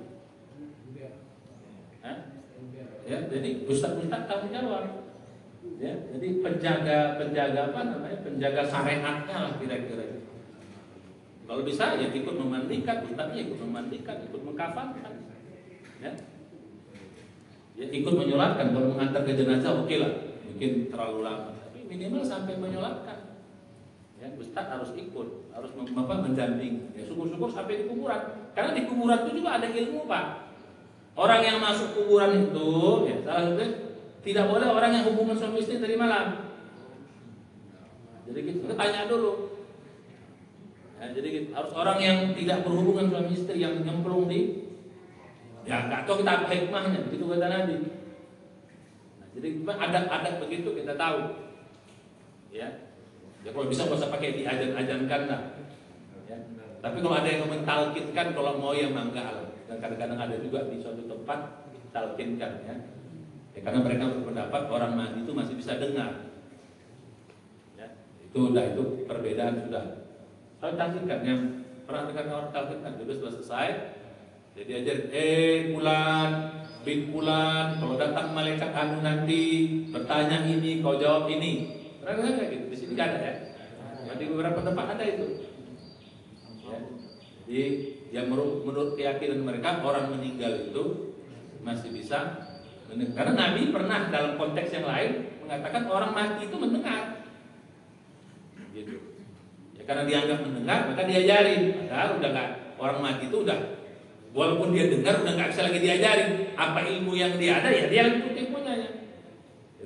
S1: Ya, jadi ustadz-ustadz tanggung jawab. Ya, jadi penjaga penjaga syariatnya lah kira-kira. Kalau bisa ya ikut memandikan, ustadznya ikut memandikan, ikut mengkafankan. Ya. Ya ikut menyolatkan, kalau mengantar ke jenazah oke lah, mungkin terlalu lama, tapi minimal sampai menyolatkan. Ya, ustadz harus ikut, harus mendampingi. Ya syukur-syukur sampai di kuburan. Karena di kuburan itu juga ada ilmu Pak. Orang yang masuk kuburan itu, ya salah satunya tidak boleh orang yang hubungan suami istri tadi malam. Jadi kita tanya dulu. Ya, jadi harus orang yang tidak berhubungan suami istri yang nyemplung di, ya nggak tahu kita apa hikmahnya, begitu kata Nabi. Nah, jadi ada begitu kita tahu. Ya kalau bisa nggak usah pakai diajan-ajankan lah. Ya. Tapi kalau ada yang mentalkinkan, kalau mau ya mangga lah. Dan kadang-kadang ada juga di suatu tempat talkinkan ya. Ya, karena mereka berpendapat orang mati itu masih bisa dengar. Ya, itu perbedaan sudah. Kalau tauhid kan yang pernah dengar orang tauhid kan dulu sudah selesai. Jadi ajarin bulan, bin bulan, kalau datang malaikat anu nanti bertanya ini, kau jawab ini. Pernah dengar kayak gitu? Di sini nggak ada ya. Di beberapa tempat ada itu. Ya. Jadi yang menurut keyakinan mereka orang meninggal itu masih bisa mendengar. Karena Nabi pernah dalam konteks yang lain mengatakan orang mati itu mendengar. Gitu. Ya, karena dianggap mendengar maka diajarin. Padahal udah nggak, orang mati itu udah, walaupun dia dengar udah nggak bisa lagi diajarin. Apa ilmu yang dia ada ya dia ikut ilmunya. Ya,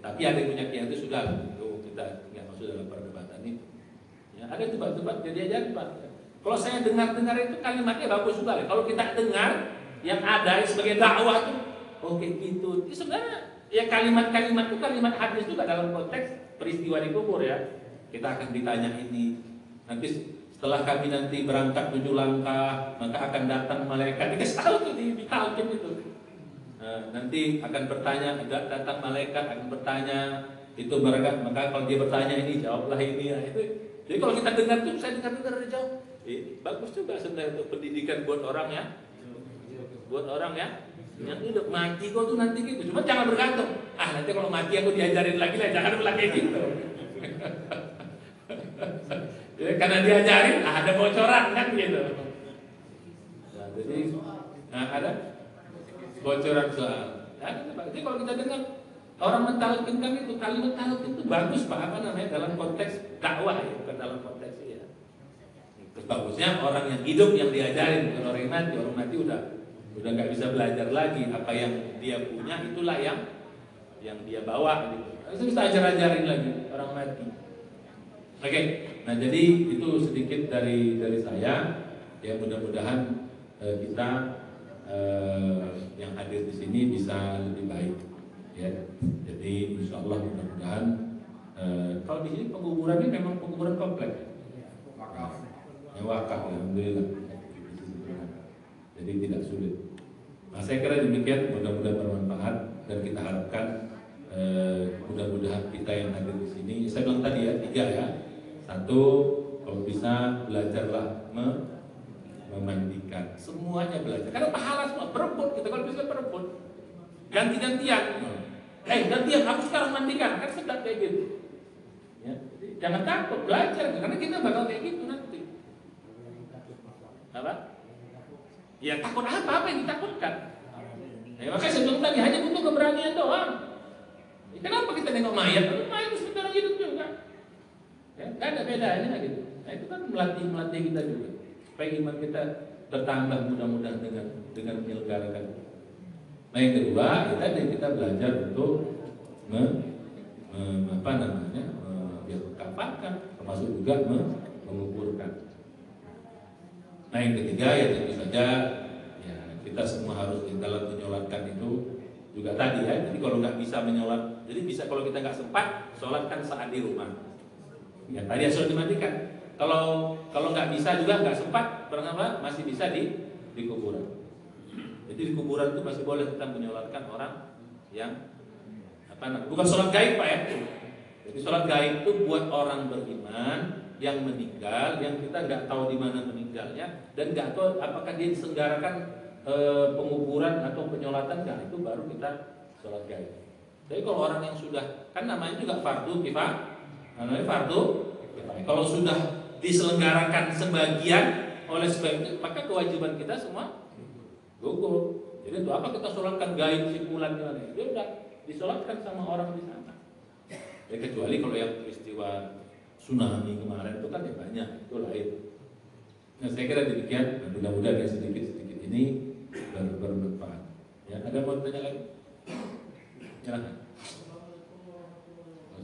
S1: tapi ada yang punya kiai itu sudah, kita nggak masuk dalam perdebatan itu. Ya, ada debat-debat jadi ajarin Pak. Kalau saya dengar itu kalimatnya bagus juga. Kalau kita dengar yang ada sebagai dakwah itu, oke gitu. Itu sebenarnya ya kalimat-kalimat itu kalimat hadis juga dalam konteks peristiwa di kubur ya. Kita akan ditanya ini. Nanti setelah kami nanti berangkat 7 langkah, maka akan datang malaikat. Dikasih tahu tuh di talqin itu. Nanti akan bertanya, datang malaikat akan bertanya itu mereka, maka kalau dia bertanya ini jawablah ini ya, itu. Jadi kalau kita dengar tuh, saya dengar dari jauh. Bagus juga sebenarnya untuk pendidikan buat orang ya. Buat orang ya yang hidup, mati kok tuh nanti gitu. Cuma jangan bergantung. Nanti kalau mati aku diajarin lagi lah, jangan ulang kayak gitu. Ya, karena diajarin, ada bocoran kan gitu. Nah, jadi ada bocoran soal. Jadi kalau kita dengar orang mentalkinkan itu, kalimat talqin itu bagus Pak, apa namanya, dalam konteks dakwah ya, bukan dalam konteks ya. Terus bagusnya orang yang hidup yang diajarin, bukan orang yang mati udah nggak bisa belajar lagi. Apa yang dia punya itulah yang dia bawa gitu. Itu bisa ajarin lagi orang mati. Oke, nah jadi itu sedikit dari saya. Ya mudah-mudahan kita yang hadir di sini bisa lebih baik. Ya, jadi insya Allah mudah-mudahan kalau di sini penguburan ini memang penguburan kompleks. Wakaf, alhamdulillah. Jadi tidak sulit. Nah, saya kira demikian, mudah-mudahan bermanfaat dan kita harapkan mudah-mudahan kita yang hadir di sini. Saya bilang tadi ya 3 ya. 1, kalau bisa belajarlah memandikan. Semuanya belajar. Karena pahala semua berebut kita, kalau bisa berebut. Ganti-gantian. Gantian aku sekarang mandikan, kan sedap kayak gitu. Ya, jangan takut belajar karena kita bakal kayak gitu nanti. Apa? Ya takut apa yang ditakutkan? Makanya saya bilang tadi hanya butuh keberanian doang. Kenapa kita nengok mayat? Mayat itu sebenarnya hidup juga. Ya, nggak ada bedanya gitu. Nah itu kan melatih kita juga supaya iman kita bertambah mudah-mudahan dengan menyelenggarakan. Nah yang kedua kita belajar untuk kafankan, termasuk juga menguburkan. Nah yang ketiga ya tentu saja ya kita semua harus dalam menyolatkan itu juga tadi ya. Jadi kalau nggak bisa menyolat, jadi bisa kalau kita nggak sempat sholatkan saat di rumah. Ya tadi sudah dimatikan. Kalau nggak bisa juga nggak sempat, bernama masih bisa di kuburan. Jadi di kuburan itu masih boleh kita menyolatkan orang yang bukan sholat gaib Pak ya. Jadi sholat gaib itu buat orang beriman yang meninggal, yang kita nggak tahu di mana meninggalnya dan nggak tahu apakah dia diselenggarakan penguburan atau penyolatan nggak, itu baru kita sholat gaib. Jadi kalau orang yang sudah, kan namanya juga fardu kifayah, namanya fardu kifayah. Kalau sudah diselenggarakan sebagian oleh sebagian, maka kewajiban kita semua gugur. Jadi itu apa kita sholatkan gaib simpulan gimana? Dia udah disolatkan sama orang di sana. Ya kecuali kalau yang peristiwa tsunami kemarin itu kan ya banyak, itu lain. Nah saya kira demikian, mudah-mudahan yang sedikit-sedikit ini bermanfaat. Ya, ada mau tanya lagi? Ya.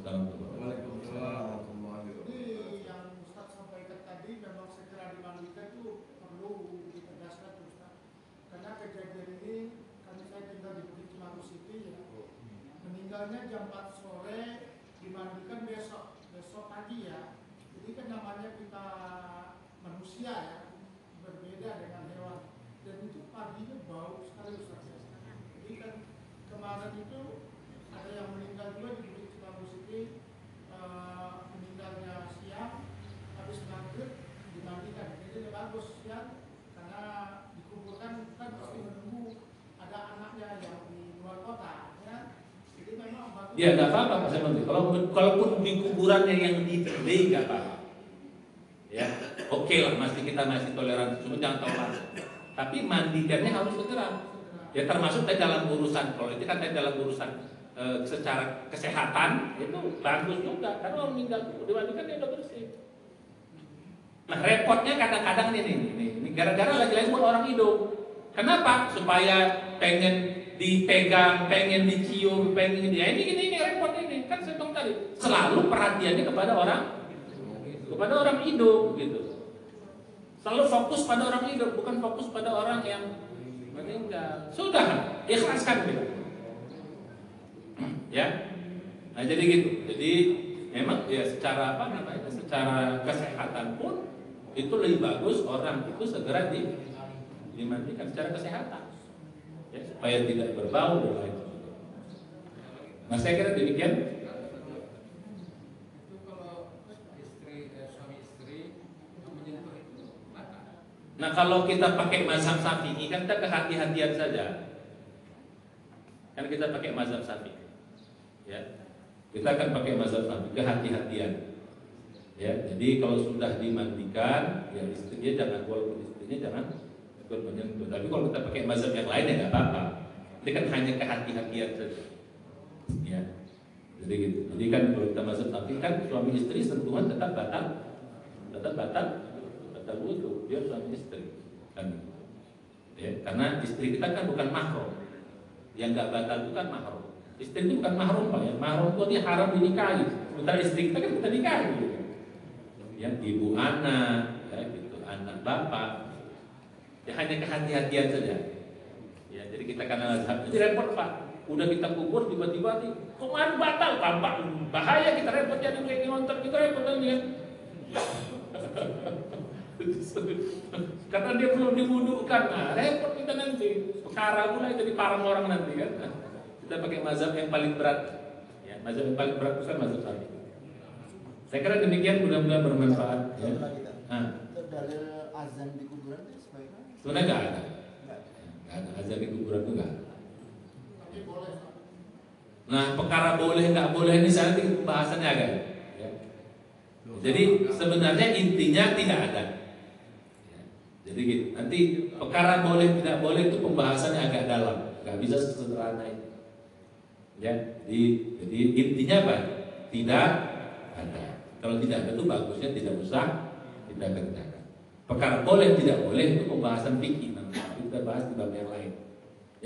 S4: Waalaikumsalam. Ini yang Ustaz sampaikan tadi memang segera dimandikan itu perlu ditegaskan Ustaz. Karena kejadian ini saya tinggal di Bukit Cimangu City ya. Meninggalnya jam 4 sore, dimandikan besok pagi ya. Jadi kan namanya kita manusia ya, berbeda dengan hewan. Dan itu paginya bau sekali Ustaz. Jadi kan kemarin itu ada yang meninggal juga di Bukit Cibagus City, meninggalnya siang, habis maghrib dimandikan. Jadi lebih bagus siang karena dikuburkan kan pasti menunggu ada anaknya yang di luar kota, ya. Jadi memang bagus.
S1: Ya nggak apa-apa Mas Menteri. Kalaupun di kuburannya yang di nggak apa-apa. Ya, oke lah, kita masih toleransi, cuma jangan terlalu lama. Tapi mandikannya harus segera. Ya termasuk dalam urusan, kalau itu kan dalam urusan secara kesehatan itu bagus juga, karena orang meninggal dimandikan dia udah bersih. Nah repotnya kadang-kadang ini gara-gara lagi-lagi buat orang hidup. Kenapa? Supaya pengen dipegang, pengen dicium, pengen ini repot ini. Kan saya bilang tadi, selalu perhatiannya kepada orang hidup gitu. Selalu fokus pada orang hidup, bukan fokus pada orang yang meninggal. Sudah, ikhlaskan gitu. Ya. Nah, jadi gitu. Jadi memang ya secara secara kesehatan pun itu lebih bagus orang itu segera dimandikan secara kesehatan. Ya, supaya tidak berbau dan lain sebagainya. Nah, saya kira demikian. Nah kalau kita pakai mazhab Syafi'i kan kita kehati-hatian saja. Kan kita pakai mazhab Syafi'i. Ya. Kita akan pakai mazhab Syafi'i, kehati-hatian. Ya, jadi kalau sudah dimandikan, ya istrinya jangan, walaupun istrinya jangan ikut menyentuh. Tapi kalau kita pakai mazhab yang lain ya nggak apa-apa. Ini kan hanya kehati-hatian saja. Ya. Jadi gitu. Jadi kan kalau kita mazhab Syafi'i kan suami istri sentuhan tetap batal wudu, dia suami istri kan, ya, karena istri kita kan bukan mahram, yang nggak batal itu kan mahram. Istri itu bukan mahram Pak, ya. Mahram itu dia haram dinikahi. Sementara istri kita kan kita nikahi, gitu. Yang ibu anak, ya, gitu, anak bapak, ya hanya kehati-hatian saja. Ya, jadi kita karena jadi repot Pak, udah kita kubur tiba-tiba nih, kemarin batal Pak, bahaya kita repot jadi kayak ngontor kita repot aja. Karena dia belum diwudukan, nah repot kita nanti. Perkara mulai jadi parang orang nanti kan. Nah, kita pakai mazhab yang paling berat. Ya, mazhab yang paling berat itu kan mazhab Syafi'i. Saya kira demikian, mudah-mudahan bermanfaat. Ya.
S3: Itu dalil azan di kuburan itu sebaiknya?
S1: Sebenarnya nggak ada. Nggak ada azan di kuburan itu nggak ada. Nah, perkara boleh nggak boleh ini nanti pembahasannya agak. Ya. Jadi sebenarnya intinya tidak ada. Jadi gitu. Nanti perkara boleh tidak boleh itu pembahasannya agak dalam, nggak bisa sesederhana itu. Ya, jadi intinya apa? Tidak ada. Kalau tidak ada itu bagusnya tidak usah kita kerjakan. Perkara boleh tidak boleh itu pembahasan fikih. Nanti kita bahas di bab yang lain.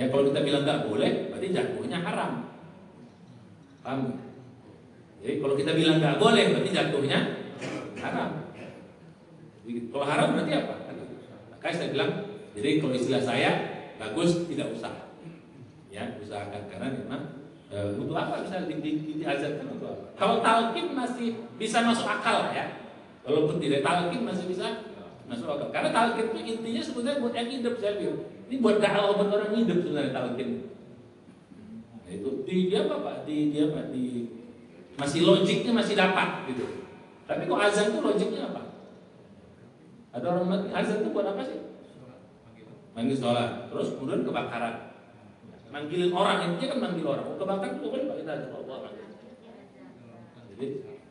S1: Ya kalau kita bilang nggak boleh, berarti jatuhnya haram. Paham? Jadi kalau kita bilang nggak boleh, berarti jatuhnya haram. Jadi, kalau haram berarti apa? Makanya saya bilang, jadi kalau istilah saya bagus tidak usah, ya usahakan karena memang butuh apa bisa diajarkan untuk apa? Kalau talqin masih bisa masuk akal ya, walaupun tidak talqin masih bisa masuk akal. Karena talqin itu intinya sebenarnya buat yang hidup saya bilang, ini buat dakwah buat orang hidup sebenarnya talqin. Nah, itu dia apa Pak? Masih logiknya masih dapat gitu. Tapi kok azan itu logiknya apa? Ada orang mati, azan itu buat apa sih? Manggil sholat, terus kemudian kebakaran. Manggilin orang, intinya kan manggil orang. Mau kebakaran itu boleh kita azan Allah.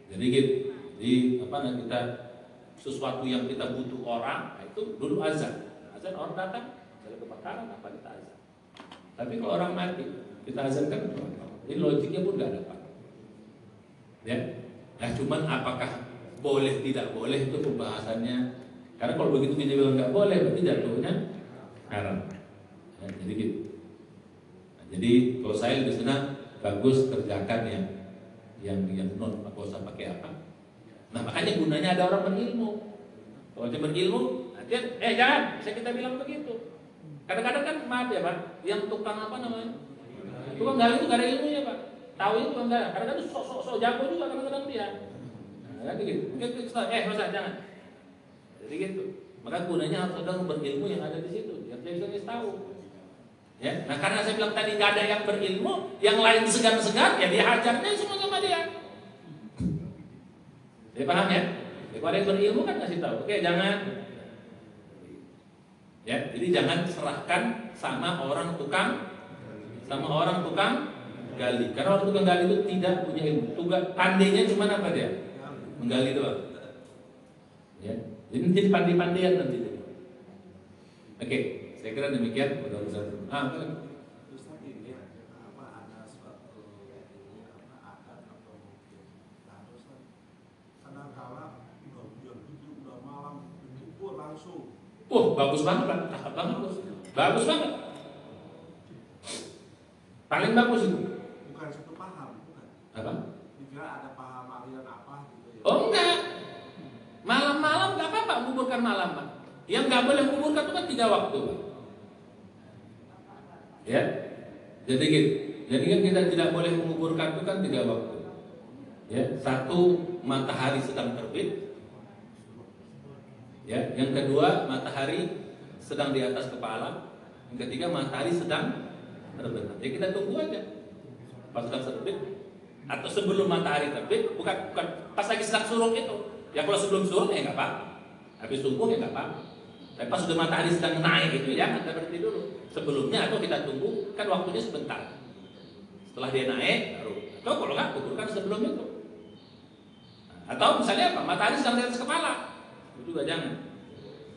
S1: Jadi gitu. Jadi apa namanya kita sesuatu yang kita butuh orang, itu dulu azan. Azan orang datang, ada kebakaran apa kita azan. Tapi kalau orang mati, kita azan kan, jadi logiknya pun nggak dapat. Ya, nah cuman apakah boleh tidak boleh itu pembahasannya. Karena kalau begitu kita bilang nggak boleh, berarti jatuhnya haram. Ya, jadi gitu. Nah, jadi kalau saya lebih senang bagus kerjakan yang non, nggak usah pakai apa. Nah makanya gunanya ada orang berilmu. Kalau dia berilmu, jangan, saya kita bilang begitu. Kadang-kadang kan maaf ya Pak, yang tukang apa namanya, tukang gali itu gak ada ilmunya Pak. Tahu itu enggak? Kadang-kadang sok jago juga kadang-kadang dia. Nah, gitu. Masa jangan. Jadi gitu. Maka gunanya harus ada berilmu yang ada di situ, biar dia bisa tahu. Ya, nah karena saya bilang tadi nggak ada yang berilmu, yang lain segan-segan, ya dia hajarnya semua sama dia. Dia paham ya? Kalau ada yang berilmu kan kasih tahu. Oke, jangan. Ya, jadi jangan serahkan sama orang tukang gali. Karena orang tukang gali itu tidak punya ilmu. Tugas pandainya cuma apa dia? Menggali doang. Ya, jadi pandai-pandaian nanti. Oke, saya kira demikian. Mudah-mudahan.
S5: Terus tadi ini ada suatu adat atau mungkin harus kadang-kala udah malam dikubur langsung.
S1: Bagus banget Pak, cakep banget Bos. Bagus banget. Paling bagus itu.
S5: Bukan satu paham, bukan.
S1: Apa?
S5: Dikira ada paham aliran apa gitu ya.
S1: Oh enggak. Malam-malam nggak apa-apa kuburkan malam Pak. Yang nggak boleh kuburkan itu kan 3 waktu Pak. Ya. Jadi gitu. Jadi kan kita tidak boleh menguburkan itu kan 3 waktu. Ya, 1 matahari sedang terbit. Ya, yang kedua matahari sedang di atas kepala, yang ketiga matahari sedang terbenam. Ya kita tunggu aja pas sedang terbit atau sebelum matahari terbit, bukan pas lagi sedang suruh itu. Ya kalau sebelum suruh ya nggak apa-apa, habis subuh ya nggak apa-apa. Tapi pas sudah matahari sedang naik itu ya kita berhenti dulu. Sebelumnya atau kita tunggu kan waktunya sebentar. Setelah dia naik baru. Atau kalau nggak kuburkan sebelum itu. Atau misalnya apa? Matahari sedang di atas kepala. Itu juga jangan,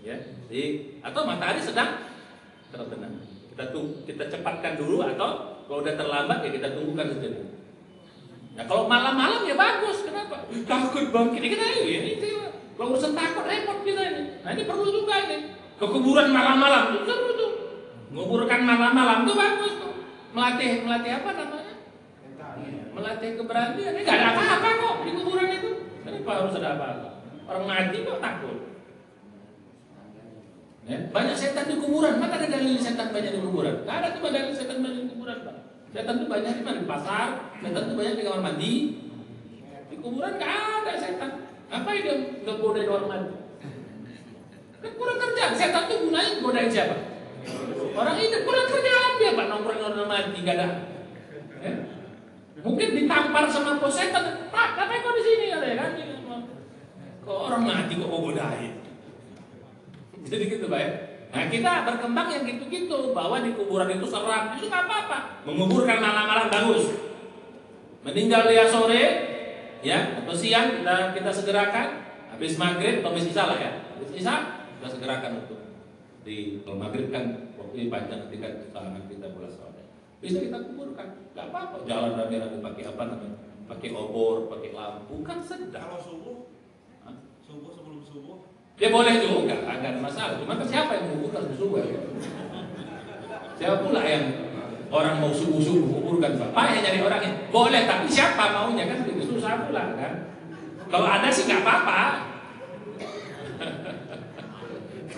S1: ya. Jadi, atau matahari sedang terbenam. Kita cepatkan dulu atau kalau udah terlambat ya kita tunggukan sejenak. Nah kalau malam-malam ya bagus, kenapa? Takut bang, kita ini kalau urusan takut repot kita ini. Nah ini perlu juga ini. Ke kuburan malam-malam itu seru tuh. Menguburkan malam-malam tuh bagus tuh. Melatih apa namanya? Melatih keberanian. Ini nggak ada apa-apa kok di kuburan itu. Kenapa harus ada apa-apa? Orang mati kok takut. Ya, banyak setan di kuburan. Mana ada dalil setan banyak di kuburan? Gak ada tuh dalil setan banyak di kuburan, Pak. Setan tuh banyak di mana? Di pasar. Setan tuh banyak di kamar mandi. Di kuburan gak ada setan. Ngapain dia nggak godain orang mati? Kan kurang kerjaan. Setan tuh gunanya godain siapa? Orang hidup kurang kerjaan dia, Pak. Nongkrong orang mati gak ada. Ya? Mungkin ditampar sama bos setan. Pak, ngapain kau di sini ya kan? Kok orang mati kok godain? Jadi gitu Pak ya. Nah kita berkembang yang gitu-gitu, bahwa di kuburan itu seram, itu nggak apa-apa. Menguburkan malam-malam bagus. Meninggal dia sore, ya atau siang kita segerakan. Habis maghrib atau habis isya lah ya. Habis isya kita segerakan untuk di kalau maghrib kan waktu panjang ketika kita pulang sore. Bisa kita kuburkan, nggak apa-apa. Jalan rame-rame pakai apa namanya? Pakai obor, pakai lampu, kan sedang.
S5: Kalau subuh sebelum subuh
S1: Ya boleh juga, nggak ada masalah. Cuma kan siapa yang menguburkan subuh? Siapa pula yang orang mau subuh-subuh kuburkan? Bapak yang nyari orangnya. Boleh, tapi siapa maunya kan itu susah pula kan. Kalau ada sih nggak apa-apa.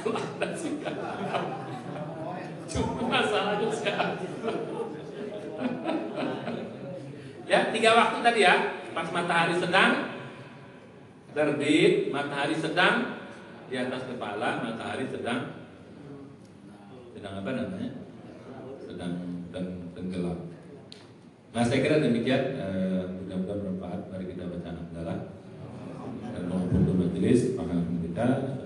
S1: Kalau ada sih nggak apa-apa. Cuma masalahnya siapa? Ya 3 waktu tadi ya. Pas matahari sedang terbit, matahari sedang di atas kepala, matahari sedang apa namanya? Sedang tenggelam. Nah saya kira demikian. Mudah-mudahan bermanfaat. Mari kita baca hamdalah dan mohon untuk majelis paham kita.